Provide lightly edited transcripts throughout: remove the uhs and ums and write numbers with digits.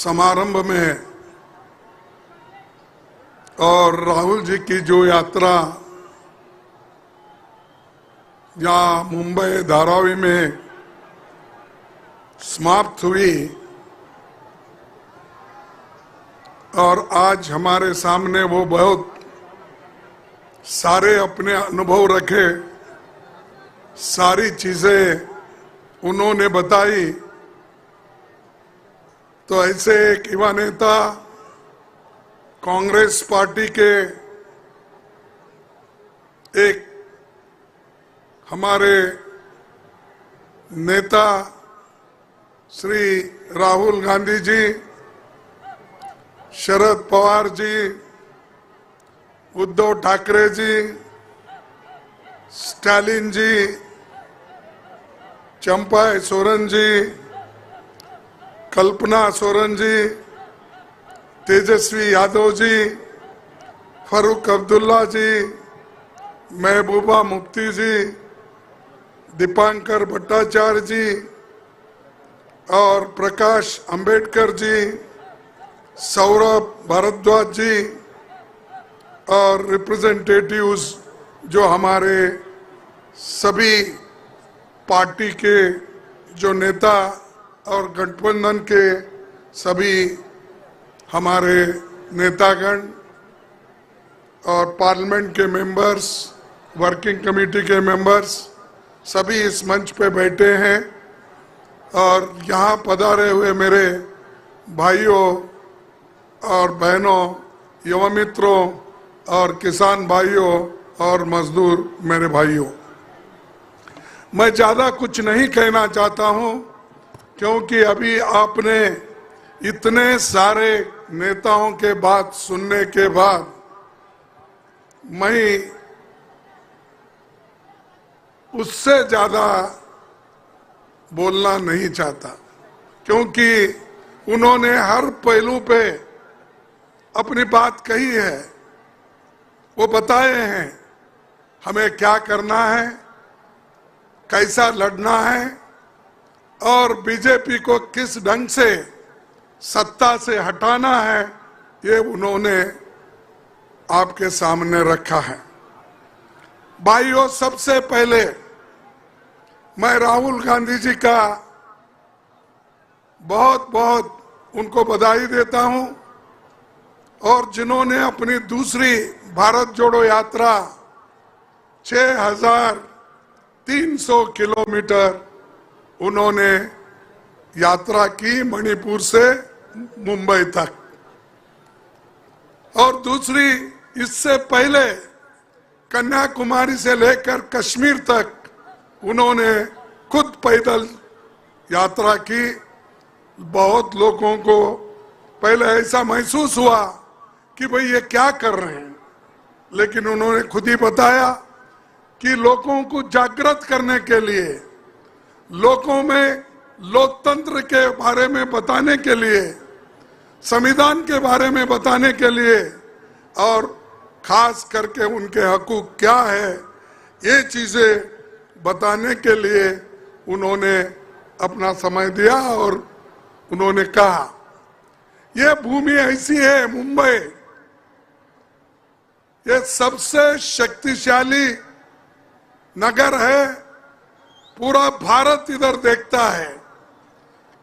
समारंभ में और राहुल जी की जो यात्रा यहाँ मुंबई धारावी में समाप्त हुई और आज हमारे सामने वो बहुत सारे अपने अनुभव रखे, सारी चीजें उन्होंने बताई। तो ऐसे एक युवा नेता, कांग्रेस पार्टी के एक हमारे नेता श्री राहुल गांधी जी, शरद पवार जी, उद्धव ठाकरे जी, स्टालिन जी, चंपा सोरेन जी, कल्पना सोरेन जी, तेजस्वी यादव जी, फारूक अब्दुल्ला जी, महबूबा मुफ्ती जी, दीपांकर भट्टाचार्य जी और प्रकाश अंबेडकर जी, सौरभ भारद्वाज जी और रिप्रेजेंटेटिव्स जो हमारे सभी पार्टी के जो नेता और गठबंधन के सभी हमारे नेतागण और पार्लियामेंट के मेंबर्स, वर्किंग कमेटी के मेंबर्स सभी इस मंच पे बैठे हैं और यहाँ पधारे हुए मेरे भाइयों और बहनों, युवा मित्रों और किसान भाइयों और मजदूर मेरे भाइयों, मैं ज्यादा कुछ नहीं कहना चाहता हूं क्योंकि अभी आपने इतने सारे नेताओं के बात सुनने के बाद मैं उससे ज्यादा बोलना नहीं चाहता, क्योंकि उन्होंने हर पहलू पे अपनी बात कही है। वो बताए हैं हमें क्या करना है, कैसा लड़ना है और बीजेपी को किस ढंग से सत्ता से हटाना है, ये उन्होंने आपके सामने रखा है। भाइयों, सबसे पहले मैं राहुल गांधी जी का बहुत बहुत उनको बधाई देता हूं और जिन्होंने अपनी दूसरी भारत जोड़ो यात्रा 6300 किलोमीटर उन्होंने यात्रा की मणिपुर से मुंबई तक, और दूसरी इससे पहले कन्याकुमारी से लेकर कश्मीर तक उन्होंने खुद पैदल यात्रा की। बहुत लोगों को पहले ऐसा महसूस हुआ कि भाई ये क्या कर रहे हैं, लेकिन उन्होंने खुद ही बताया कि लोगों को जागृत करने के लिए, लोगों में लोकतंत्र के बारे में बताने के लिए, संविधान के बारे में बताने के लिए और खास करके उनके हकूक क्या है, ये चीजें बताने के लिए उन्होंने अपना समय दिया और उन्होंने कहा ये भूमि ऐसी है, मुंबई ये सबसे शक्तिशाली नगर है, पूरा भारत इधर देखता है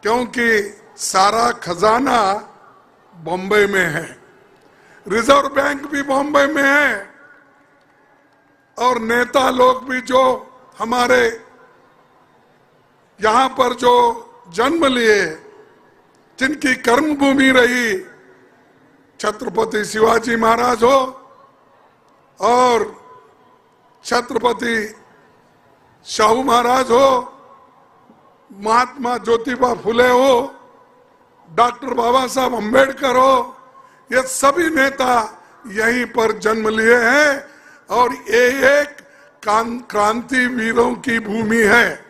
क्योंकि सारा खजाना बॉम्बे में है, रिजर्व बैंक भी बॉम्बे में है और नेता लोग भी जो हमारे यहाँ पर जो जन्म लिए, जिनकी कर्मभूमि रही, छत्रपति शिवाजी महाराज हो और छत्रपति शाहू महाराज हो, महात्मा ज्योतिबा फुले हो, डॉक्टर बाबा साहब अम्बेडकर हो, ये सभी नेता यहीं पर जन्म लिए हैं और ये एक क्रांति वीरों की भूमि है।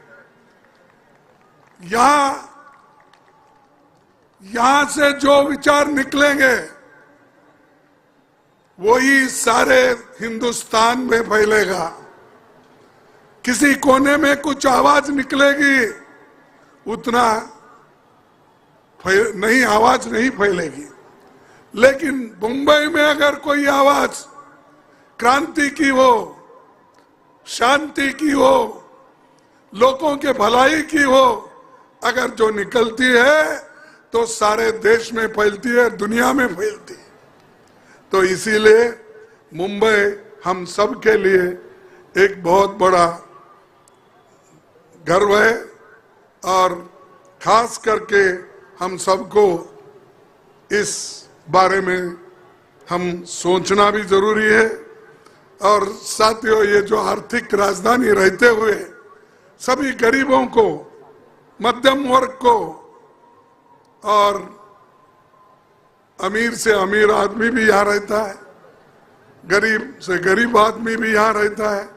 यहां से जो विचार निकलेंगे वही सारे हिंदुस्तान में फैलेगा। किसी कोने में कुछ आवाज निकलेगी, उतना नहीं, आवाज नहीं फैलेगी। लेकिन मुंबई में अगर कोई आवाज क्रांति की हो, शांति की हो, लोगों के भलाई की हो, अगर जो निकलती है तो सारे देश में फैलती है, दुनिया में फैलती है। तो इसीलिए मुंबई हम सब के लिए एक बहुत बड़ा गर्व है और खास करके हम सबको इस बारे में हम सोचना भी जरूरी है। और साथियों, ये जो आर्थिक राजधानी रहते हुए सभी गरीबों को, मध्यम वर्ग को और अमीर से अमीर आदमी भी यहाँ रहता है, गरीब से गरीब आदमी भी यहाँ रहता है।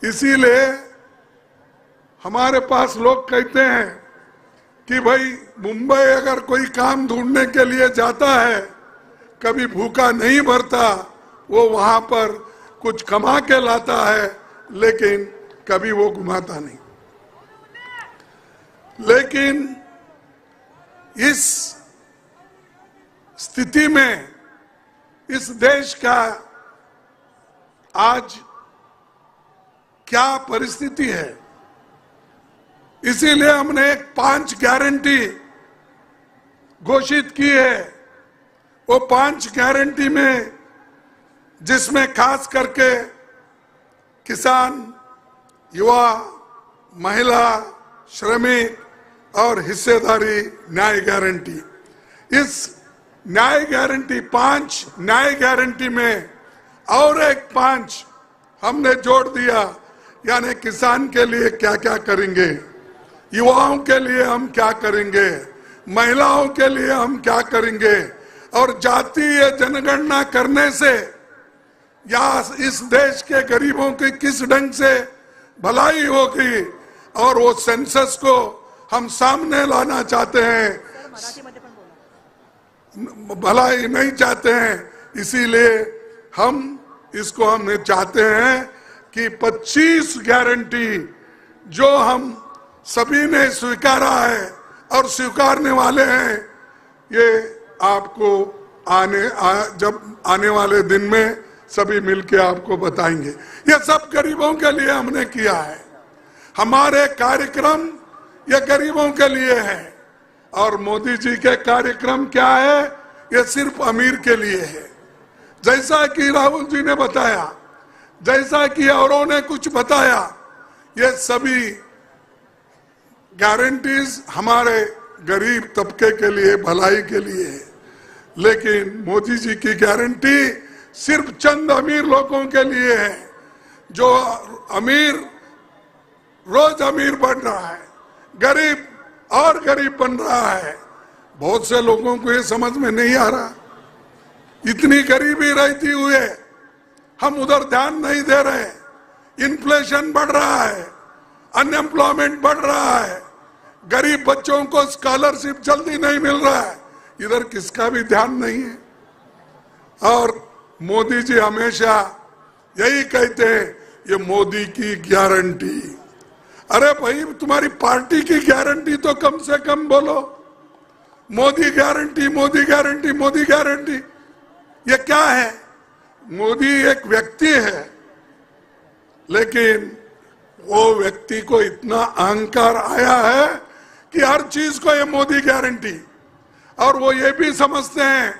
इसीलिए हमारे पास लोग कहते हैं कि भाई मुंबई अगर कोई काम ढूंढने के लिए जाता है, कभी भूखा नहीं मरता, वो वहां पर कुछ कमा के लाता है, लेकिन कभी वो घुमाता नहीं। लेकिन इस स्थिति में इस देश का आज क्या परिस्थिति है, इसीलिए हमने एक 5 गारंटी घोषित की है। वो 5 गारंटी में, जिसमें खास करके किसान, युवा, महिला, श्रमिक और हिस्सेदारी न्याय गारंटी, इस न्याय गारंटी 5 न्याय गारंटी में और एक 5 हमने जोड़ दिया। यानी किसान के लिए क्या क्या करेंगे, युवाओं के लिए हम क्या करेंगे, महिलाओं के लिए हम क्या करेंगे, और जातीय जनगणना करने से या इस देश के गरीबों की किस ढंग से भलाई होगी, और वो सेंसस को हम सामने लाना चाहते हैं, भलाई नहीं चाहते हैं। इसीलिए हम इसको हमने चाहते हैं कि 25 गारंटी जो हम सभी ने स्वीकारा है और स्वीकारने वाले हैं, ये आपको जब आने वाले दिन में सभी मिलके आपको बताएंगे। ये सब गरीबों के लिए हमने किया है। हमारे कार्यक्रम ये गरीबों के लिए है, और मोदी जी के कार्यक्रम क्या है, ये सिर्फ अमीर के लिए है। जैसा कि राहुल जी ने बताया, जैसा कि औरों ने कुछ बताया, ये सभी गारंटीज हमारे गरीब तबके के लिए, भलाई के लिए है। लेकिन मोदी जी की गारंटी सिर्फ चंद अमीर लोगों के लिए है। जो अमीर रोज अमीर बन रहा है, गरीब और गरीब बन रहा है। बहुत से लोगों को ये समझ में नहीं आ रहा, इतनी गरीबी रहती हुए हम उधर ध्यान नहीं दे रहे। इन्फ्लेशन बढ़ रहा है, अनएम्प्लॉयमेंट बढ़ रहा है, गरीब बच्चों को स्कॉलरशिप जल्दी नहीं मिल रहा है, इधर किसका भी ध्यान नहीं है। और मोदी जी हमेशा यही कहते हैं, ये मोदी की गारंटी। अरे भाई, तुम्हारी पार्टी की गारंटी तो कम से कम बोलो। Modi guarantee, Modi guarantee, Modi guarantee, ये क्या है? मोदी एक व्यक्ति है, लेकिन वो व्यक्ति को इतना अहंकार आया है कि हर चीज को ये मोदी गारंटी। और वो ये भी समझते हैं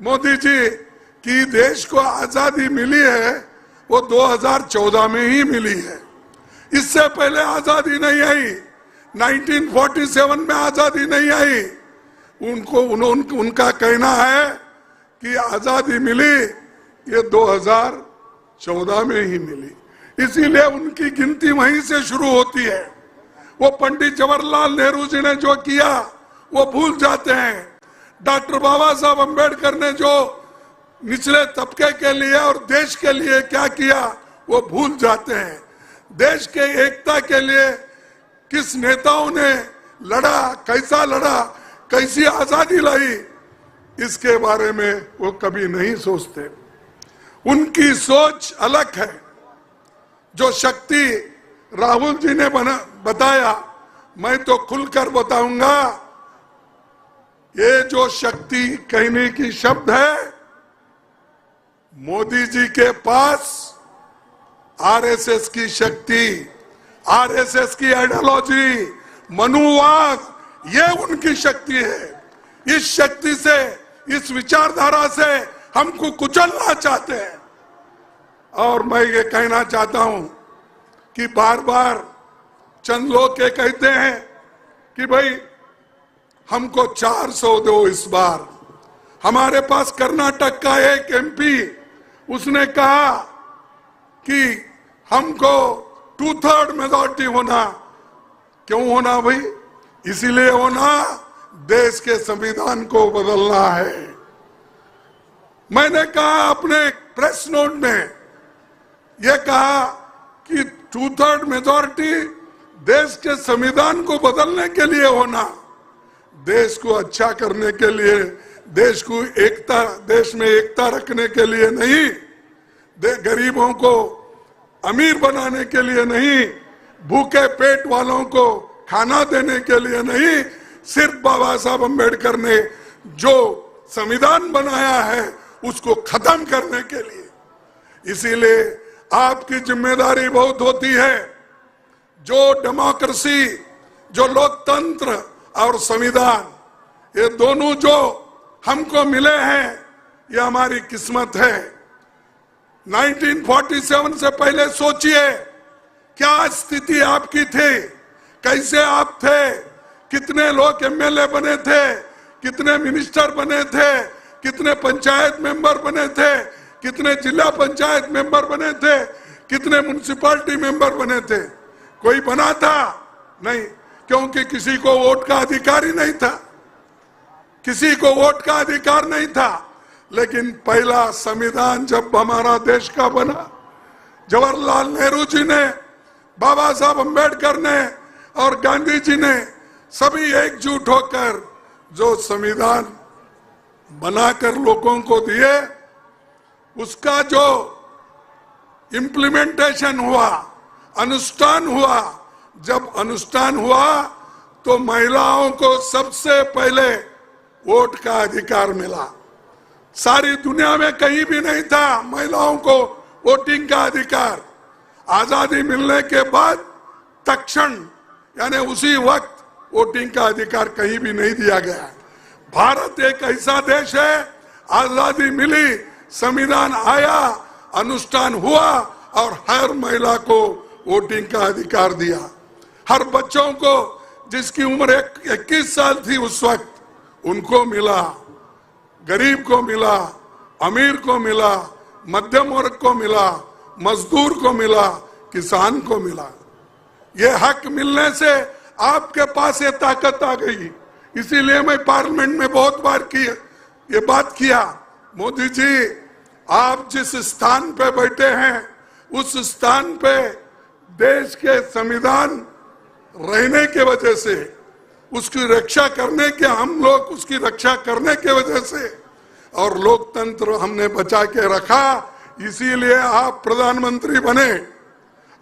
मोदी जी कि देश को आजादी मिली है वो 2014 में ही मिली है, इससे पहले आजादी नहीं आई। 1947 में आजादी नहीं आई। उनका कहना है कि आजादी मिली ये 2014 में ही मिली, इसीलिए उनकी गिनती वहीं से शुरू होती है। वो पंडित जवाहरलाल नेहरू जी ने जो किया वो भूल जाते हैं। डॉक्टर बाबा साहब अम्बेडकर ने जो निचले तबके के लिए और देश के लिए क्या किया वो भूल जाते हैं। देश के एकता के लिए किस नेताओं ने लड़ा, कैसा लड़ा, कैसी आजादी लाई, इसके बारे में वो कभी नहीं सोचते। उनकी सोच अलग है। जो शक्ति राहुल जी ने बताया, मैं तो खुलकर बताऊंगा ये जो शक्ति कहने की शब्द है, मोदी जी के पास आरएसएस की शक्ति, आरएसएस की आइडियोलॉजी, मनुवाद, ये उनकी शक्ति है। इस शक्ति से, इस विचारधारा से हमको कुचलना चाहते हैं। और मैं ये कहना चाहता हूं कि बार बार चंद लोग ये कहते हैं कि भाई हमको 400 दो इस बार। हमारे पास कर्नाटक का एक एमपी, उसने कहा कि हमको 2/3 मेजॉरिटी होना। क्यों होना भाई? इसीलिए होना, देश के संविधान को बदलना है। मैंने कहा अपने प्रेस नोट में, यह कहा कि 2/3 मेजॉरिटी देश के संविधान को बदलने के लिए होना, देश को अच्छा करने के लिए, देश को एकता, देश में एकता रखने के लिए नहीं, गरीबों को अमीर बनाने के लिए नहीं, भूखे पेट वालों को खाना देने के लिए नहीं, सिर्फ बाबा साहब अम्बेडकर ने जो संविधान बनाया है उसको खत्म करने के लिए। इसीलिए आपकी जिम्मेदारी बहुत होती है। जो डेमोक्रेसी, जो लोकतंत्र और संविधान, ये दोनों जो हमको मिले हैं, ये हमारी किस्मत है। 1947 से पहले सोचिए क्या स्थिति आपकी थी, कैसे आप थे, कितने लोग एमएलए बने थे, कितने मिनिस्टर बने थे, कितने पंचायत मेंबर बने थे, कितने जिला पंचायत मेंबर बने थे, कितने म्युनिसिपैलिटी मेंबर बने थे? कोई बना था? नहीं, क्योंकि किसी को वोट का अधिकार ही नहीं था, किसी को वोट का अधिकार नहीं था। लेकिन पहला संविधान जब हमारा देश का बना, जवाहरलाल नेहरू जी ने, बाबा साहब अम्बेडकर ने और गांधी जी ने सभी एकजुट होकर जो संविधान बनाकर लोगों को दिए, उसका जो इम्प्लीमेंटेशन हुआ, अनुष्ठान हुआ, जब अनुष्ठान हुआ तो महिलाओं को सबसे पहले वोट का अधिकार मिला। सारी दुनिया में कहीं भी नहीं था महिलाओं को वोटिंग का अधिकार। आजादी मिलने के बाद तत्क्षण, यानी उसी वक्त वोटिंग का अधिकार कहीं भी नहीं दिया गया। भारत एक ऐसा देश है, आजादी मिली, संविधान आया, अनुष्ठान हुआ और हर महिला को वोटिंग का अधिकार दिया। हर बच्चों को, जिसकी उम्र 21 साल थी उस वक्त, उनको मिला, गरीब को मिला, अमीर को मिला, मध्यम वर्ग को मिला, मजदूर को मिला, किसान को मिला। ये हक मिलने से आपके पास ये ताकत आ गई। इसीलिए मैं पार्लियामेंट में बहुत बार ये बात किया, मोदी जी आप जिस स्थान पे बैठे हैं उस स्थान पे देश के संविधान रहने के वजह से, उसकी रक्षा करने के, हम लोग उसकी रक्षा करने के वजह से, और लोकतंत्र हमने बचा के रखा, इसीलिए आप प्रधानमंत्री बने।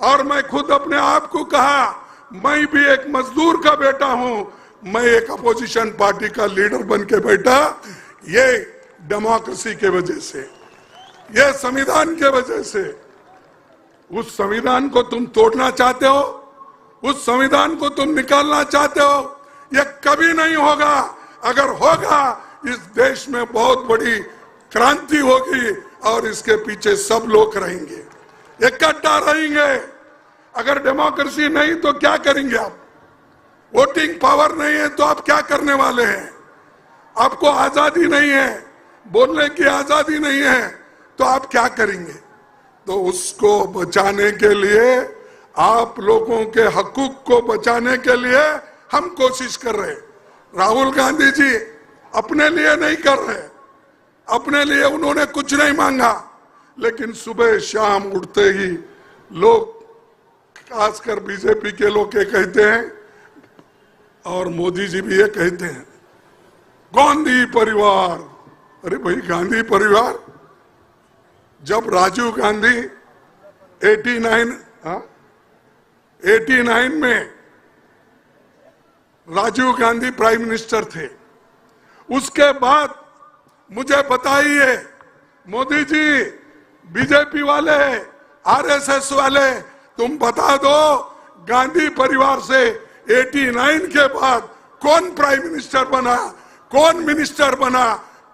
और मैं खुद अपने आप को कहा, मैं भी एक मजदूर का बेटा हूं, मैं एक अपोजिशन पार्टी का लीडर बन के बैठा। ये डेमोक्रेसी के वजह से, ये संविधान के वजह से। उस संविधान को तुम तोड़ना चाहते हो, उस संविधान को तुम निकालना चाहते हो, ये कभी नहीं होगा। अगर होगा, इस देश में बहुत बड़ी क्रांति होगी और इसके पीछे सब लोग रहेंगे, इकट्ठा रहेंगे। अगर डेमोक्रेसी नहीं तो क्या करेंगे आप? वोटिंग पावर नहीं है तो आप क्या करने वाले हैं? आपको आजादी नहीं है, बोलने की आजादी नहीं है, तो आप क्या करेंगे? तो उसको बचाने के लिए, आप लोगों के हकूक को बचाने के लिए हम कोशिश कर रहे हैं। राहुल गांधी जी अपने लिए नहीं कर रहे, अपने लिए उन्होंने कुछ नहीं मांगा, लेकिन सुबह शाम उठते ही लोग, खासकर बीजेपी के लोग ये कहते हैं, और मोदी जी भी ये कहते हैं, गांधी परिवार। अरे भाई, गांधी परिवार, जब राजीव गांधी 89 में राजीव गांधी प्राइम मिनिस्टर थे, उसके बाद मुझे बताइए मोदी जी, बीजेपी वाले, आरएसएस वाले, तुम बता दो गांधी परिवार से 89 के बाद कौन प्राइम मिनिस्टर बना, कौन मिनिस्टर बना,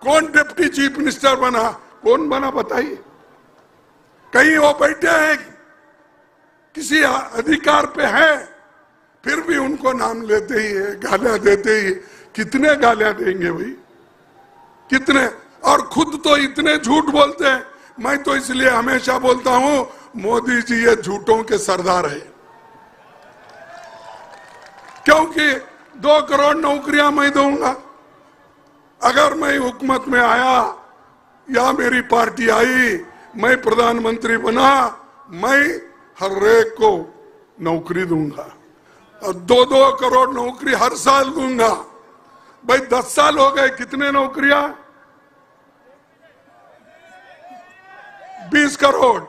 कौन डिप्टी चीफ मिनिस्टर बना, कौन बना बताइए। कहीं वो बैठे हैं किसी अधिकार पे है, फिर भी उनको नाम लेते ही है, गालियां देते ही। कितने गालियां देंगे भाई, कितने? और खुद तो इतने झूठ बोलते हैं। मैं तो इसलिए हमेशा बोलता हूं मोदी जी ये झूठों के सरदार है, क्योंकि 2 करोड़ नौकरियां मैं दूंगा। अगर मैं हुकूमत में आया या मेरी पार्टी आई, मैं प्रधानमंत्री बना, मैं हर एक को नौकरी दूंगा और 2-2 करोड़ नौकरी हर साल दूंगा। भाई 10 साल हो गए, कितने नौकरियां? 20 करोड़।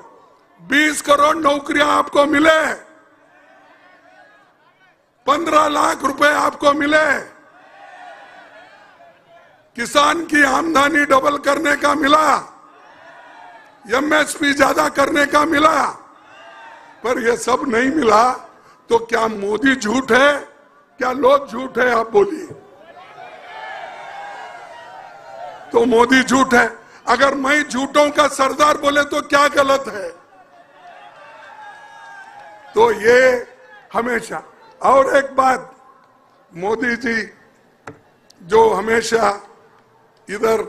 20 करोड़ नौकरियां आपको मिले, 15 लाख रुपए आपको मिले, किसान की आमदनी डबल करने का मिला, एमएसपी ज्यादा करने का मिला। पर ये सब नहीं मिला तो क्या मोदी झूठ है, क्या लोग झूठ है? आप बोलिए। तो मोदी झूठ है। अगर मैं झूठों का सरदार बोले तो क्या गलत है? तो ये हमेशा। और एक बात, मोदी जी जो हमेशा इधर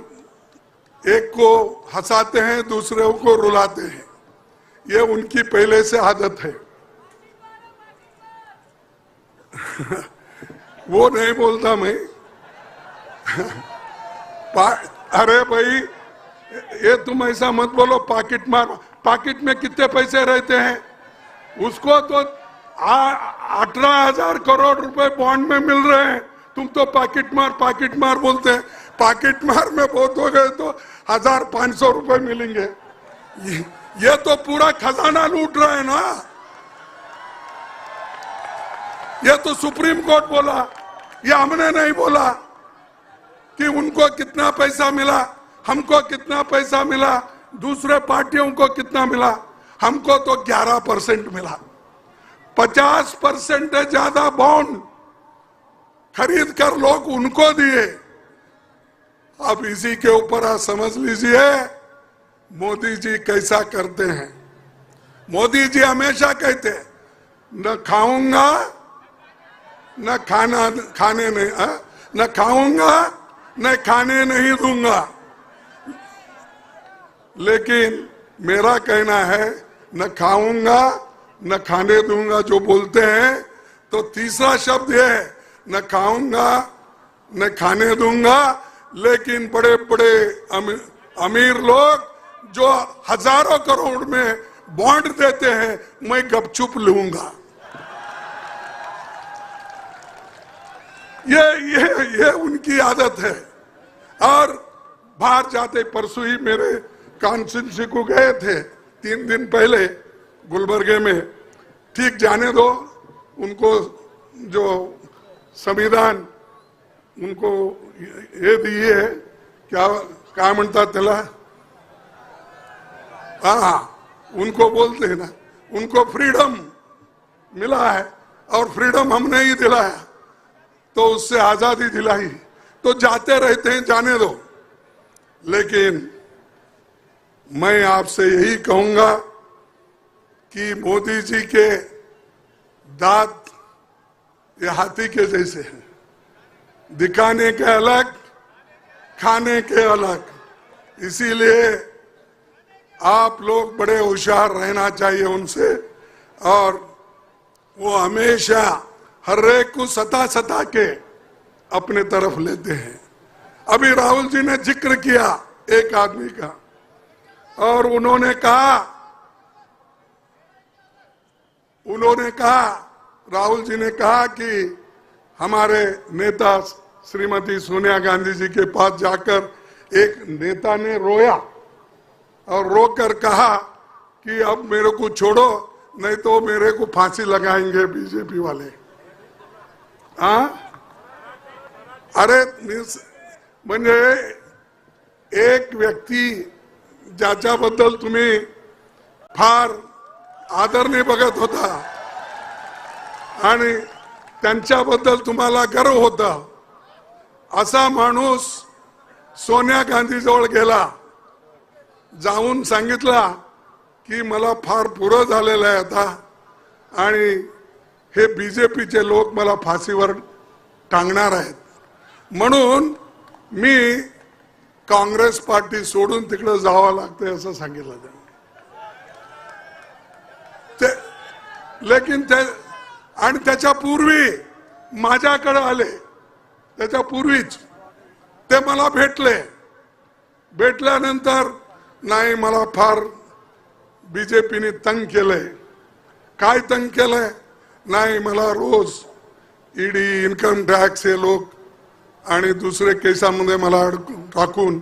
एक को हंसाते हैं, दूसरे को रुलाते हैं, ये उनकी पहले से आदत है। वो नहीं बोलता मैं। अरे भाई, ये तुम ऐसा मत बोलो, पॉकेट मार। पॉकेट में कितने पैसे रहते हैं? उसको तो 18,000 करोड़ रुपए बॉन्ड में मिल रहे हैं। तुम तो पॉकेट मार बोलते हैं। पॉकेट मार में बहुत हो गए तो 1,500 रुपए मिलेंगे। ये तो पूरा खजाना लूट रहा है ना। ये तो सुप्रीम कोर्ट बोला, ये हमने नहीं बोला कि उनको कितना पैसा मिला, हमको कितना पैसा मिला, दूसरे पार्टियों को कितना मिला। हमको तो 11% मिला। 50% ज्यादा बॉन्ड खरीद कर लोग उनको दिए। अब इसी के ऊपर आप समझ लीजिए मोदी जी कैसा करते हैं। मोदी जी हमेशा कहते हैं न खाऊंगा न खाने नहीं, न खाऊंगा न खाने नहीं दूंगा। लेकिन मेरा कहना है न खाऊंगा न खाने दूंगा जो बोलते हैं, तो तीसरा शब्द ये है न खाऊंगा न खाने दूंगा। लेकिन बड़े बड़े अमीर लोग जो हजारों करोड़ में बॉन्ड देते हैं, मैं गपचुप लूंगा। ये उनकी आदत है। और बाहर जाते, परसों ही मेरे कॉन्स्टिट्यूंसी को गए थे 3 दिन पहले गुलबर्गे में। ठीक, जाने दो, उनको जो संविधान उनको ये दिए है, क्या म्हणता त्याला, हाँ, उनको बोलते हैं ना, उनको फ्रीडम मिला है और फ्रीडम हमने ही दिलाया, तो उससे आजादी दिलाई। तो जाते रहते हैं, जाने दो। लेकिन मैं आपसे यही कहूंगा कि मोदी जी के दांत ये हाथी के जैसे हैं, दिखाने के अलग, खाने के अलग। इसीलिए आप लोग बड़े होशियार रहना चाहिए उनसे। और वो हमेशा हर एक को सता के अपने तरफ लेते हैं। अभी राहुल जी ने जिक्र किया एक आदमी का, और उन्होंने कहा, राहुल जी ने कहा कि हमारे नेता श्रीमती सोनिया गांधी जी के पास जाकर एक नेता ने रोया और रोकर कहा कि अब मेरे को छोड़ो, नहीं तो मेरे को फांसी लगाएंगे बीजेपी वाले। हाँ, अरे म्हणजे एक व्यक्ती ज्याच्याबद्दल तुम्ही फार आदरने बघत होता आणि त्यांच्याबद्दल तुम्हाला गर्व होता, असा माणूस सोनिया गांधी जवळ गेला, जाऊन सांगितला की मला फार पुरं झालेलं आहे आता आणि हे बीजेपीचे लोक मला फाशीवर टांगणार आहेत, म्हणून मी काँग्रेस पार्टी सोडून तिकडे जावं लागतंय असं सांगितलं ते. लेकिन ते आणि त्याच्या पूर्वी माझ्याकडे आले, त्याच्या पूर्वीच ते मला भेटले. भेटल्यानंतर नाही मला फार बीजेपीने तंग केलंय. काय तंग केलंय? नाही मला रोज ईडी, इन्कम टॅक्स हे लोक आणि दुसरे केसामध्ये मला टाकून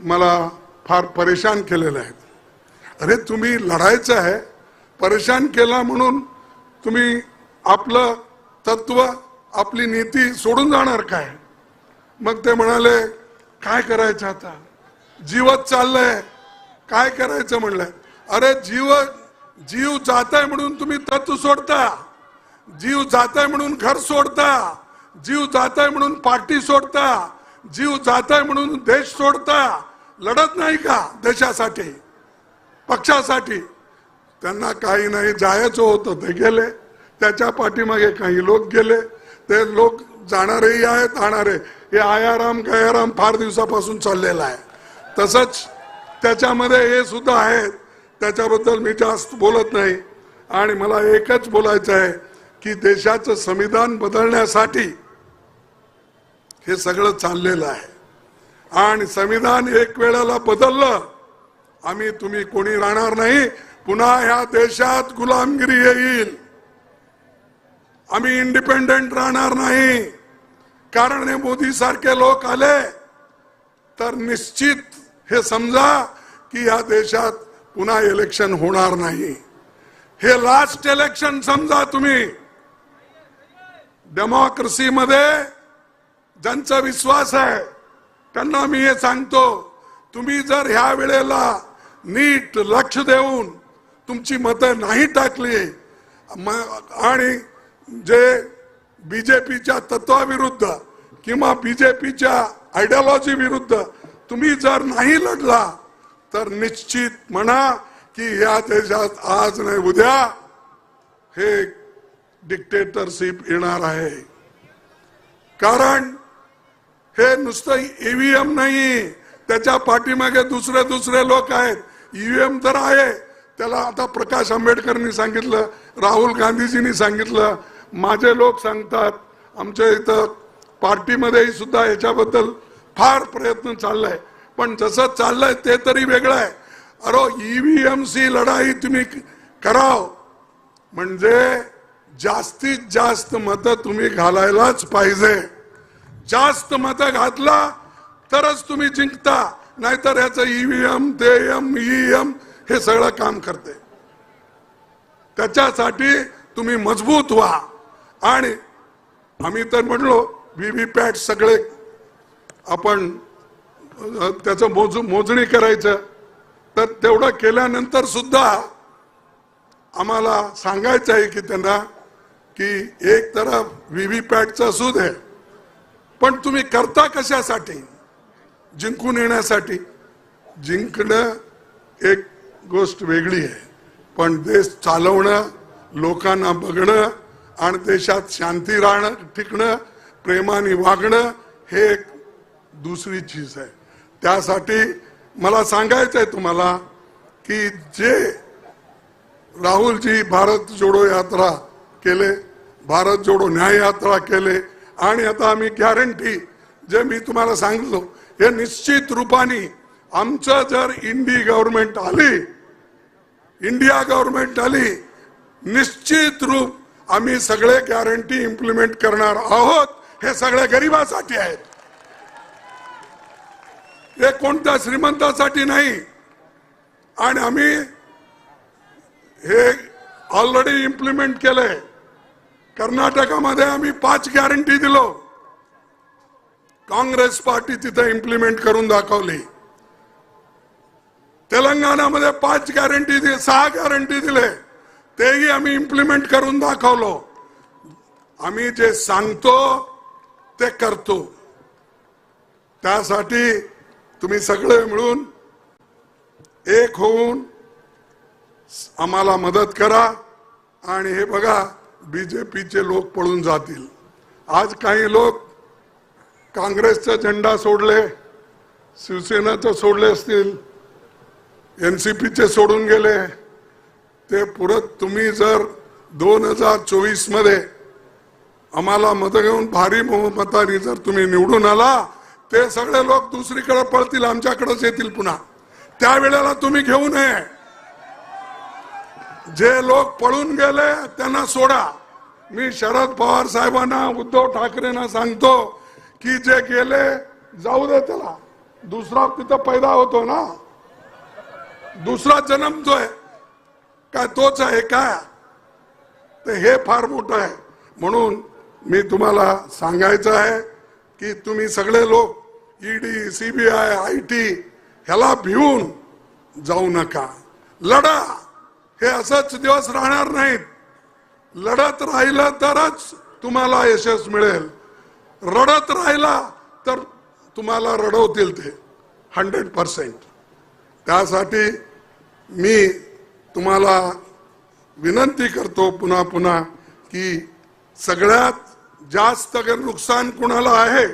मला फार परेशान केलेले आहेत. अरे तुम्ही लढायचं आहे, परेशान केला म्हणून तुम्ही आपलं तत्व, आपली नीती सोडून जाणार काय? मग ते म्हणाले काय करायचं आता, जीवच चाललंय, काय करायचं म्हणलंय. अरे जीव जाताय म्हणून तुम्ही तत्व सोडता, जीव जाताय म्हणून घर सोडता, जीव जाताय म्हणून पार्टी सोडता, जीव जाताय म्हणून देश सोडता. लढत नाही का देशासाठी, पक्षासाठी? त्यांना काही नाही, जायचं होतं ते गेले, त्याच्या पाठीमागे काही लोक गेले, ते लोक जाणारेही आहेत, आणणारे. हे आयाराम गयाराम फार दिवसापासून चाललेला आहे. तसंच त्याच्यामध्ये हे सुद्धा आहेत, त्याच्याबद्दल मी जास्त बोलत नाही. आणि मला एकच बोलायचं आहे की देशाचं संविधान बदलण्यासाठी हे सगळं चाललेलं आहे आणि संविधान एक वेळेला बदललं, आम्ही तुम्ही कोणी राहणार नाही, पुन्हा ह्या देशात गुलामगिरी येईल, आम्ही इंडिपेंडेंट राहणार नाही. कारण हे मोदी सारखे लोक आले तर निश्चित हे समजा की या देशात पुन्हा इलेक्शन होणार नाही. हे लास्ट इलेक्शन समजा तुम्ही. डेमोक्रेसी मध्ये ज्यांचा विश्वास आहे त्यांना मी हे सांगतो, तुम्ही जर ह्या वेळेला नीट लक्ष देऊन तुमची मतं नाही टाकली आणि जे बीजेपीच्या तत्वाविरुद्ध किंवा बीजेपीच्या आयडियोलॉजी विरुद्ध तुम्ही जर नाही लढला तर निश्चित म्हणा की या देशात आज नाही उद्या हे डिक्टेटरशिप येणार आहे. कारण हे नुसतं ईव्हीएम नाही, त्याच्या पाठीमागे दुसरे लोक आहेत. ईव्हीएम तर आहे, त्याला आता प्रकाश आंबेडकरनी सांगितलं, राहुल गांधीजींनी सांगितलं, माझे लोक सांगतात, आमच्या इथं पार्टीमध्ये सुद्धा याच्याबद्दल फार प्रयत्न चाललाय. पण जसं चाललंय ते तरी वेगळं आहे. अरे ईव्हीएमची लढाई तुम्ही कराव म्हणजे जास्तीत जास्त मतं तुम्ही घालायलाच पाहिजे. जास्त मतं घातला तरच तुम्ही जिंकता, नाहीतर याचं ईव्हीएम ते ईएम हे सगळं काम करते. त्याच्यासाठी तुम्ही मजबूत व्हा. आणि आम्ही तर म्हणलो व्हीव्हीपॅट सगळे आपण त्याचं मोजणी करायचं, तर तेवढं केल्यानंतर सुद्धा आम्हाला सांगायचं आहे की त्यांना की एक तरफ व्हीव्हीपॅटचं असू दे, पण तुम्ही करता कशासाठी? जिंकून येण्यासाठी. जिंकणं एक गोष्ट वेगळी आहे, पण देश चालवणं, लोकांना बघणं आणि देशात शांती राहणं, टिकणं, प्रेमाने वागणं हे एक दुसरी चीज आहे. त्यासाठी मला सांगायचं आहे तुम्हाला की जे राहुलजी भारत जोडो यात्रा केले, भारत जोडो न्याय यात्रा केले आणि आता आम्ही गॅरंटी जे मी तुम्हाला सांगितलं हे निश्चित रूपाने आमचं जर गव्हर्नमेंट आली, इंडिया गव्हर्नमेंट आली, निश्चित रूप आम्ही सगळे गॅरंटी इम्प्लिमेंट करणार आहोत. हे सगळे गरिबासाठी आहेत, हे कोणत्या श्रीमंतासाठी नाही. आणि आम्ही हे ऑलरेडी इम्प्लिमेंट केलंय. कर्नाटकामध्ये आम्ही 5 गॅरंटी दिलो. काँग्रेस पार्टी तिथे इम्प्लिमेंट करून दाखवली. तेलंगणामध्ये 5 गॅरंटी दिले, 6 गॅरंटी दिले, तेही आम्ही इम्प्लिमेंट करून दाखवलो. आम्ही जे सांगतो ते करतो. त्यासाठी तुम्ही सगळे मिळून एक होऊन आम्हाला मदत करा. आणि हे बघा, बीजेपीचे लोक पळून जातील. आज काही लोक काँग्रेसचा झेंडा सोडले, शिवसेनेचे सोडले असतील, एनसीपीचे सोडून गेले. ते पुरत तुम्ही जर 2024 मध्ये आम्हाला मत घेऊन भारी बहुमताने जर तुम्ही निवडून आला, ते सगळे लोक दुसरीकडे पळतील, आमच्याकडेच येतील पुन्हा. त्यावेळेला तुम्ही घेऊ नये. जे लोक पळून गेले त्यांना सोडा. मी शरद पवार साहेबांना, उद्धव ठाकरेंना सांगतो की जे गेले जाऊ दे, त्याला दुसरा तिथं पैदा होतो ना, दुसरा जन्मतोय काय, तोच आहे काय? तर हे फार मोठं आहे. म्हणून मी तुम्हाला सांगायचं आहे की तुम्ही सगळे लोक ईडी, सीबीआय, आयटी ह्याला भिवून जाऊ नका. लढा. हे असंच दिवस राहणार नाहीत. लढत राहिलं तरच तुम्हाला यश मिळेल. रडत राहिला तर तुम्हाला रडवतील ते 100%. त्यासाठी मी तुम्हाला विनंती करतो पुन्हा पुन्हा की सगळ्यात जास्त अगर नुकसान कुणाला आहे,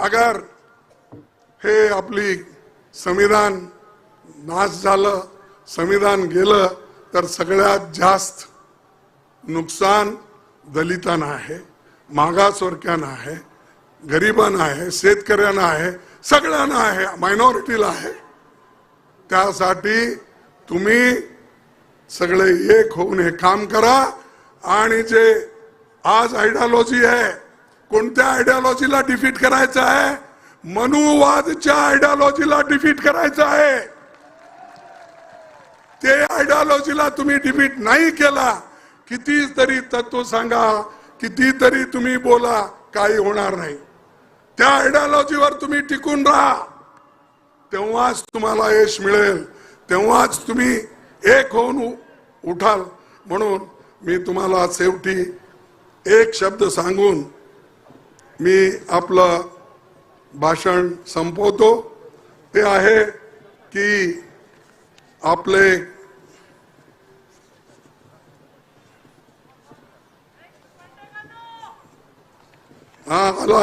अगर हे आपली संविधान नाश झालं, संविधान गेलं, तर सगळ्यात जास्त नुकसान दलितांना आहे, मागासवर्गीयांना आहे, गरिबांना आहे, शेतकऱ्यांना आहे, सगळ्यांना आहे, मायनॉरिटीला आहे. त्यासाठी तुम्ही सगळे एक होऊन हे काम करा. आणि जे आज आयडियोलॉजी आहे, कोणत्या आयडियोलॉजीला डिफीट करायचं आहे? मनुवादच्या आयडियोलॉजीला डिफीट करायचं आहे. ते आयडियोलॉजीला तुम्ही डिफीट नाही केला, कितीतरी तत्व सांगा, कितीतरी तुम्ही बोला, काही होणार नाही. त्या आयडियोलॉजीवर तुम्ही टिकून राहा. तेव्हाच तुम्हाला यश मिळेल, तेव्हाच तुम्ही एक होऊन उठाल. म्हणून मी तुम्हाला शेवटी एक शब्द सांगून मी आपलं भाषण संपवतो. ते आहे की आपले हॅलो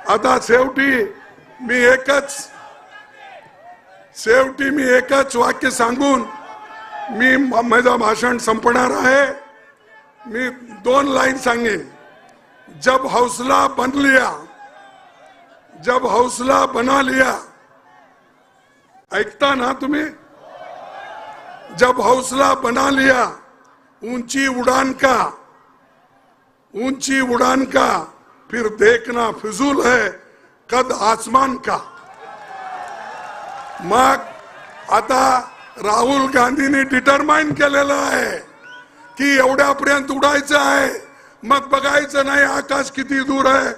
आता शेवटी मी एकच वाक्य सांगून मी माझं भाषण संपणार आहे. मी 2 लाइन सांगेन. जब हौसला बना लिया, ऐकता ना तुम्ही? जब हौसला बना लिया, ऊंची उड़ान का फिर देखना फिजूल है कद आसमान का. मग आता राहुल गांधींनी डिटरमाइन केलेलं आहे की एवढ्यापर्यंत उडायचं आहे. मग बघायचं नाही आकाश किती दूर आहे,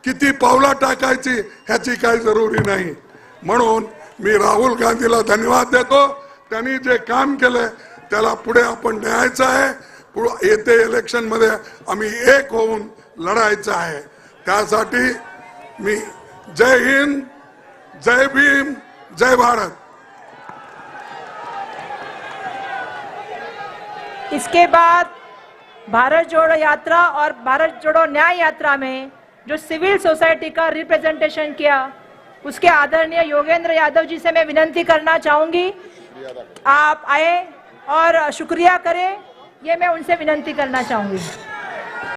किती पावला टाकायची ह्याची काही जरुरी नाही. म्हणून मी राहुल गांधीला धन्यवाद देतो. त्यांनी जे काम केलंय त्याला पुढे आपण न्यायचं आहे. येते इलेक्शन मध्ये आम्ही एक होऊन लढायचं आहे. त्यासाठी मी जय हिंद, जय भीम, जय भारत. इसके बाद भारत जोड़ो यात्रा और भारत जोड़ो न्याय यात्रा में जो सिविल सोसाइटी का रिप्रेजेंटेशन किया, उसके आदरणीय योगेंद्र यादव जी से मैं विनंती करना चाहूंगी आप आए और शुक्रिया करें, ये मैं उनसे विनंती करना चाहूंगी.